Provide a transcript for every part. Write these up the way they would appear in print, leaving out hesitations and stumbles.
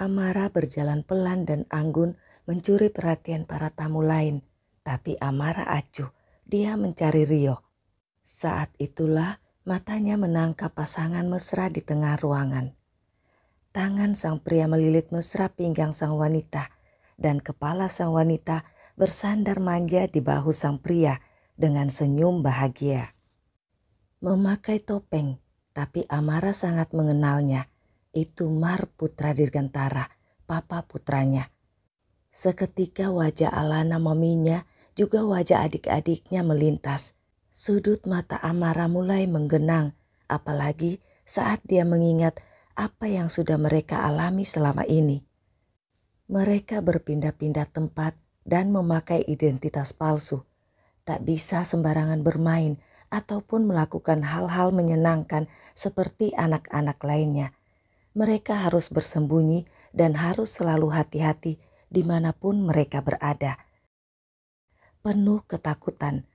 Amara berjalan pelan dan anggun mencuri perhatian para tamu lain. Tapi Amara acuh, dia mencari Rio. Saat itulah matanya menangkap pasangan mesra di tengah ruangan. Tangan sang pria melilit mesra pinggang sang wanita dan kepala sang wanita bersandar manja di bahu sang pria dengan senyum bahagia. Memakai topeng, tapi Amara sangat mengenalnya. Itu Mar putra Dirgantara, papa putranya. Seketika wajah Alana maminya juga wajah adik-adiknya melintas. Sudut mata Amara mulai menggenang, apalagi saat dia mengingat apa yang sudah mereka alami selama ini. Mereka berpindah-pindah tempat dan memakai identitas palsu. Tak bisa sembarangan bermain ataupun melakukan hal-hal menyenangkan seperti anak-anak lainnya. Mereka harus bersembunyi dan harus selalu hati-hati dimanapun mereka berada. Penuh ketakutan.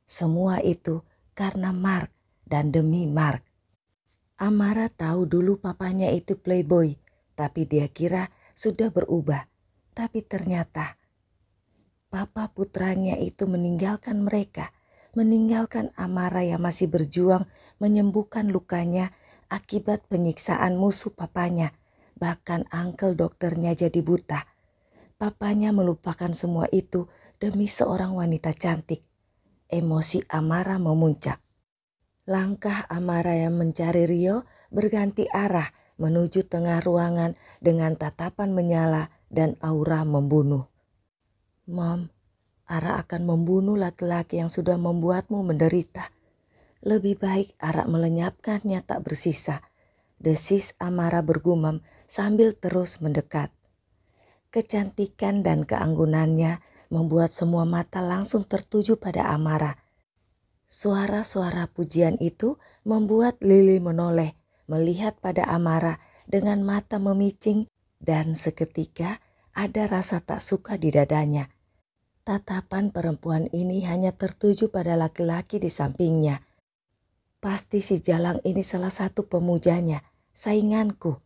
Semua itu karena Mark dan demi Mark. Amara tahu dulu papanya itu playboy, tapi dia kira sudah berubah. Tapi ternyata papa putranya itu meninggalkan mereka, meninggalkan Amara yang masih berjuang menyembuhkan lukanya akibat penyiksaan musuh papanya. Bahkan uncle dokternya jadi buta. Papanya melupakan semua itu demi seorang wanita cantik. Emosi Amara memuncak. Langkah Amara yang mencari Rio berganti arah menuju tengah ruangan dengan tatapan menyala dan aura membunuh. Mom, Ara akan membunuh laki-laki yang sudah membuatmu menderita. Lebih baik Ara melenyapkannya tak bersisa. Desis Amara bergumam sambil terus mendekat. Kecantikan dan keanggunannya membuat semua mata langsung tertuju pada Amara. Suara-suara pujian itu membuat Lily menoleh, melihat pada Amara dengan mata memicing dan seketika ada rasa tak suka di dadanya. Tatapan perempuan ini hanya tertuju pada laki-laki di sampingnya. Pasti si Jalang ini salah satu pemujanya, sainganku.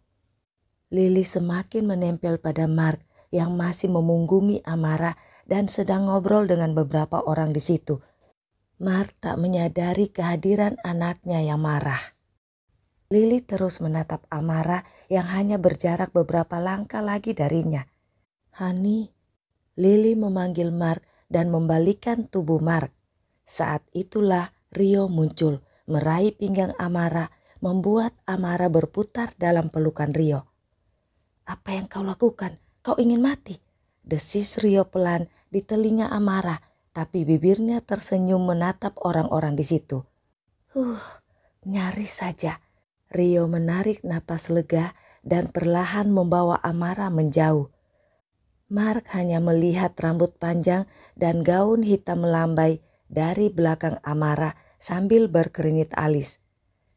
Lily semakin menempel pada Mark yang masih memunggungi Amara dan sedang ngobrol dengan beberapa orang di situ. Mark tak menyadari kehadiran anaknya yang marah. Lily terus menatap Amara yang hanya berjarak beberapa langkah lagi darinya. Honey, Lily memanggil Mark dan membalikkan tubuh Mark. Saat itulah Rio muncul, meraih pinggang Amara, membuat Amara berputar dalam pelukan Rio. Apa yang kau lakukan? Kau ingin mati? Desis Rio pelan di telinga Amara, tapi bibirnya tersenyum menatap orang-orang di situ. Nyaris saja. Rio menarik napas lega dan perlahan membawa Amara menjauh. Mark hanya melihat rambut panjang dan gaun hitam melambai dari belakang Amara sambil berkernyit alis.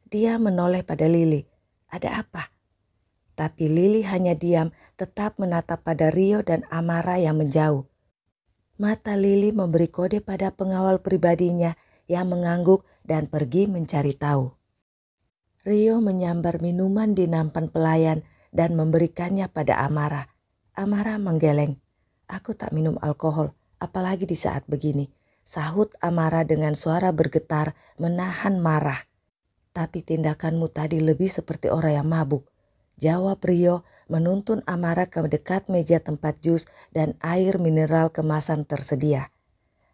Dia menoleh pada Lily. Ada apa? Tapi Lily hanya diam, tetap menatap pada Rio dan Amara yang menjauh. Mata Lily memberi kode pada pengawal pribadinya yang mengangguk dan pergi mencari tahu. Rio menyambar minuman di nampan pelayan dan memberikannya pada Amara. Amara menggeleng. Aku tak minum alkohol, apalagi di saat begini. Sahut Amara dengan suara bergetar menahan marah. Tapi tindakanmu tadi lebih seperti orang yang mabuk. Jawab Rio menuntun Amara ke dekat meja tempat jus dan air mineral kemasan tersedia.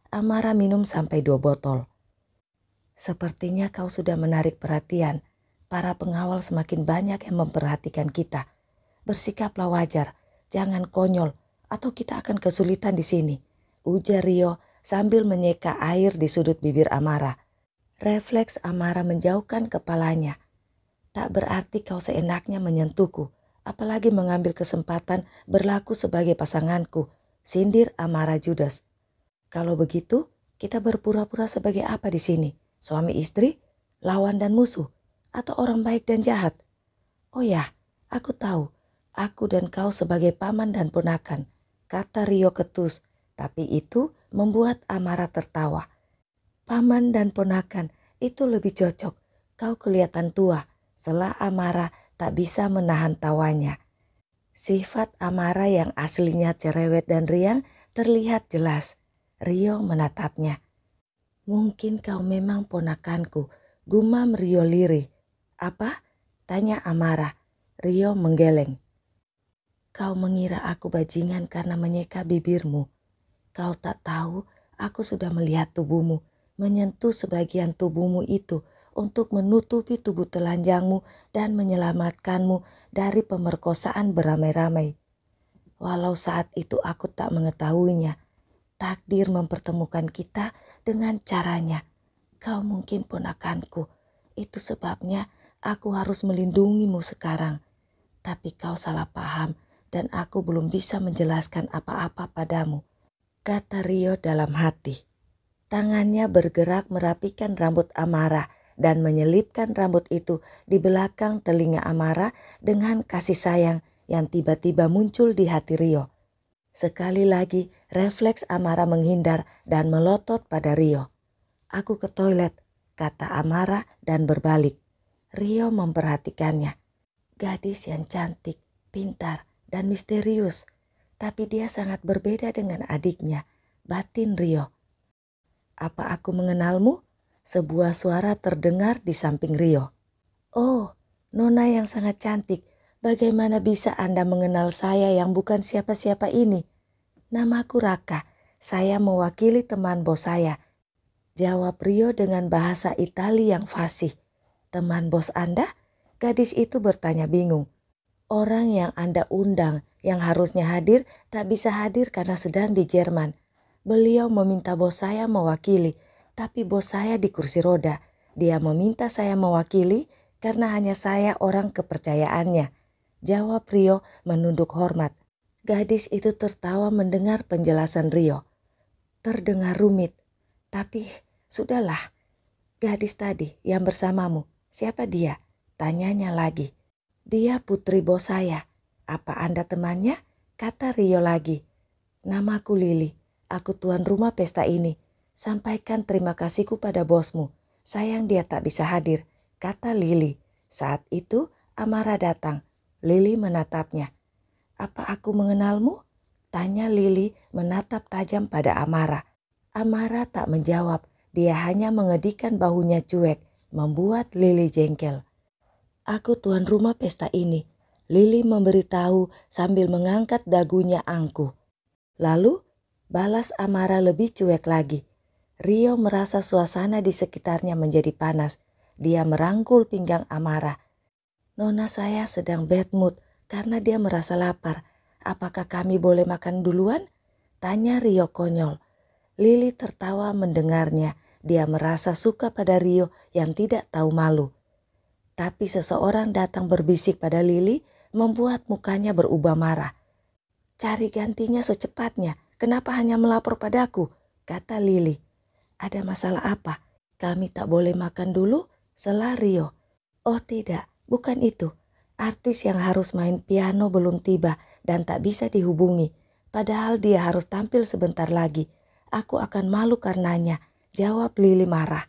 Amara minum sampai 2 botol. Sepertinya kau sudah menarik perhatian. Para pengawal semakin banyak yang memperhatikan kita. Bersikaplah wajar. Jangan konyol atau kita akan kesulitan di sini, ujar Rio sambil menyeka air di sudut bibir Amara. Refleks Amara menjauhkan kepalanya. Tak berarti kau seenaknya menyentuhku, apalagi mengambil kesempatan berlaku sebagai pasanganku, sindir Amara judes. Kalau begitu, kita berpura-pura sebagai apa di sini? Suami istri, lawan dan musuh, atau orang baik dan jahat? Oh ya, aku tahu. Aku dan kau sebagai paman dan ponakan, kata Rio ketus, tapi itu membuat Amara tertawa. Paman dan ponakan, itu lebih cocok. Kau kelihatan tua, sela Amara tak bisa menahan tawanya. Sifat Amara yang aslinya cerewet dan riang terlihat jelas. Rio menatapnya. "Mungkin kau memang ponakanku," gumam Rio lirih. "Apa?" tanya Amara. Rio menggeleng. "Kau mengira aku bajingan karena menyeka bibirmu. Kau tak tahu aku sudah melihat tubuhmu, menyentuh sebagian tubuhmu itu untuk menutupi tubuh telanjangmu dan menyelamatkanmu dari pemerkosaan beramai-ramai. Walau saat itu aku tak mengetahuinya, takdir mempertemukan kita dengan caranya. Kau mungkin ponakanku, itu sebabnya aku harus melindungimu sekarang. Tapi kau salah paham dan aku belum bisa menjelaskan apa-apa padamu," kata Rio dalam hati. Tangannya bergerak merapikan rambut Amara dan menyelipkan rambut itu di belakang telinga Amara dengan kasih sayang yang tiba-tiba muncul di hati Rio. Sekali lagi refleks Amara menghindar dan melotot pada Rio. "Aku ke toilet," kata Amara dan berbalik. Rio memperhatikannya. Gadis yang cantik, pintar, dan misterius. Tapi dia sangat berbeda dengan adiknya, batin Rio. "Apa aku mengenalmu?" Sebuah suara terdengar di samping Rio. "Oh, Nona yang sangat cantik. Bagaimana bisa Anda mengenal saya yang bukan siapa-siapa ini?" "Namaku Raka. Saya mewakili teman bos saya," jawab Rio dengan bahasa Italia yang fasih. "Teman bos Anda?" Gadis itu bertanya bingung. "Orang yang Anda undang yang harusnya hadir tak bisa hadir karena sedang di Jerman. Beliau meminta bos saya mewakili, tapi bos saya di kursi roda. Dia meminta saya mewakili karena hanya saya orang kepercayaannya," jawab Rio menunduk hormat. Gadis itu tertawa mendengar penjelasan Rio. Terdengar rumit, tapi sudahlah. "Gadis tadi yang bersamamu, siapa dia?" tanyanya lagi. "Dia putri bos saya." "Apa Anda temannya?" kata Rio lagi. "Namaku Lili. Aku tuan rumah pesta ini. Sampaikan terima kasihku pada bosmu. Sayang dia tak bisa hadir," kata Lili. Saat itu Amara datang. Lili menatapnya. "Apa aku mengenalmu?" tanya Lili menatap tajam pada Amara. Amara tak menjawab. Dia hanya mengedikkan bahunya cuek, membuat Lili jengkel. "Aku tuan rumah pesta ini," Lili memberitahu sambil mengangkat dagunya angkuh. "Lalu?" balas Amara lebih cuek lagi. Rio merasa suasana di sekitarnya menjadi panas. Dia merangkul pinggang Amara. "Nona saya sedang bad mood karena dia merasa lapar. Apakah kami boleh makan duluan?" tanya Rio konyol. Lili tertawa mendengarnya. Dia merasa suka pada Rio yang tidak tahu malu. Tapi seseorang datang berbisik pada Lili membuat mukanya berubah marah. "Cari gantinya secepatnya. Kenapa hanya melapor padaku?" kata Lili. "Ada masalah apa? Kami tak boleh makan dulu?" sela Rio. "Oh tidak, bukan itu. Artis yang harus main piano belum tiba dan tak bisa dihubungi. Padahal dia harus tampil sebentar lagi. Aku akan malu karenanya," jawab Lili marah.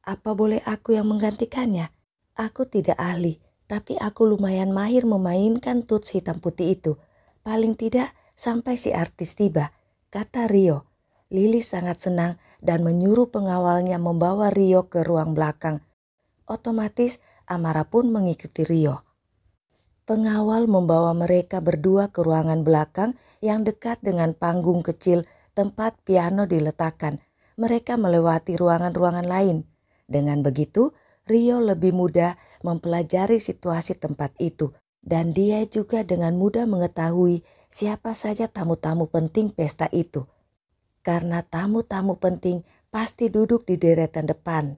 "Apa boleh aku yang menggantikannya? Aku tidak ahli, tapi aku lumayan mahir memainkan tuts hitam putih itu. Paling tidak sampai si artis tiba," kata Rio. Lili sangat senang dan menyuruh pengawalnya membawa Rio ke ruang belakang. Otomatis Amara pun mengikuti Rio. Pengawal membawa mereka berdua ke ruangan belakang yang dekat dengan panggung kecil tempat piano diletakkan. Mereka melewati ruangan-ruangan lain. Dengan begitu, Rio lebih mudah mempelajari situasi tempat itu dan dia juga dengan mudah mengetahui siapa saja tamu-tamu penting pesta itu. Karena tamu-tamu penting pasti duduk di deretan depan.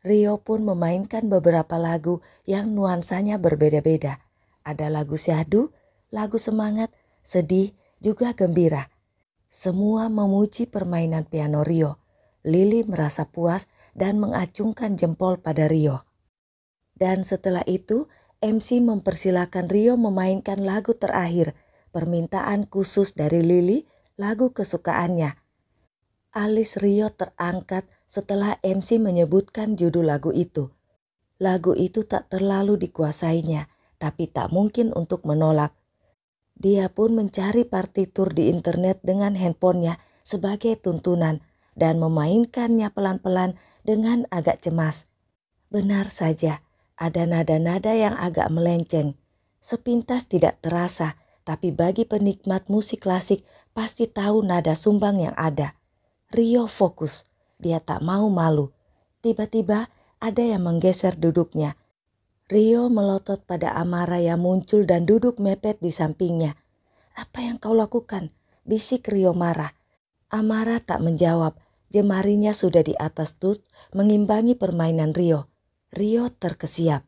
Rio pun memainkan beberapa lagu yang nuansanya berbeda-beda. Ada lagu syahdu, lagu semangat, sedih, juga gembira. Semua memuji permainan piano Rio. Lili merasa puas dan mengacungkan jempol pada Rio. Dan setelah itu, MC mempersilakan Rio memainkan lagu terakhir, permintaan khusus dari Lili, lagu kesukaannya. Alis Rio terangkat setelah MC menyebutkan judul lagu itu. Lagu itu tak terlalu dikuasainya, tapi tak mungkin untuk menolak. Dia pun mencari partitur di internet dengan handphonenya sebagai tuntunan dan memainkannya pelan-pelan dengan agak cemas. Benar saja, ada nada-nada yang agak melenceng. Sepintas tidak terasa, tapi bagi penikmat musik klasik pasti tahu nada sumbang yang ada. Rio fokus, dia tak mau malu. Tiba-tiba ada yang menggeser duduknya. Rio melotot pada Amara yang muncul dan duduk mepet di sampingnya. "Apa yang kau lakukan?" bisik Rio marah. Amara tak menjawab, jemarinya sudah di atas Tut mengimbangi permainan Rio. Rio terkesiap.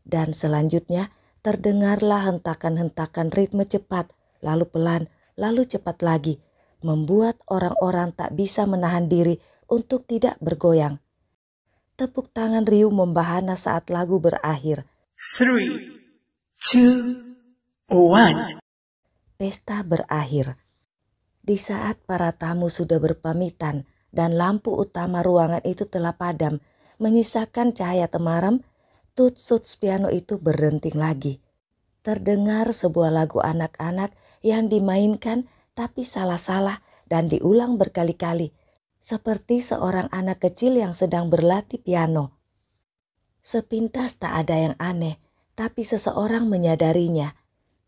Dan selanjutnya terdengarlah hentakan-hentakan ritme cepat, lalu pelan, lalu cepat lagi, membuat orang-orang tak bisa menahan diri untuk tidak bergoyang. Tepuk tangan Rio membahana saat lagu berakhir. 3, 2, 1. Pesta berakhir. Di saat para tamu sudah berpamitan dan lampu utama ruangan itu telah padam, menyisakan cahaya temaram, tut-suts piano itu berdenting lagi. Terdengar sebuah lagu anak-anak yang dimainkan tapi salah-salah dan diulang berkali-kali, seperti seorang anak kecil yang sedang berlatih piano. Sepintas tak ada yang aneh, tapi seseorang menyadarinya.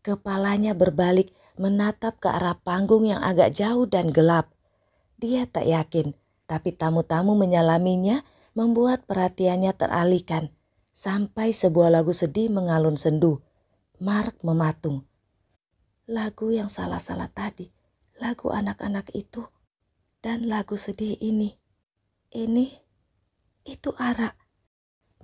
Kepalanya berbalik menatap ke arah panggung yang agak jauh dan gelap. Dia tak yakin, tapi tamu-tamu menyalaminya membuat perhatiannya teralihkan. Sampai sebuah lagu sedih mengalun sendu. Mark mematung. Lagu yang salah-salah tadi, lagu anak-anak itu, dan lagu sedih ini. Itu Ara.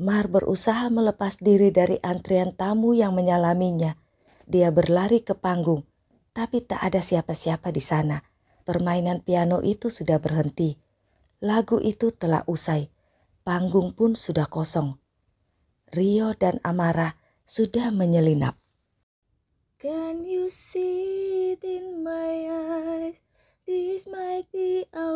Mark berusaha melepas diri dari antrian tamu yang menyalaminya. Dia berlari ke panggung, tapi tak ada siapa-siapa di sana. Permainan piano itu sudah berhenti. Lagu itu telah usai. Panggung pun sudah kosong. Rio dan Amara sudah menyelinap. Can you see it in my eyes? This might be our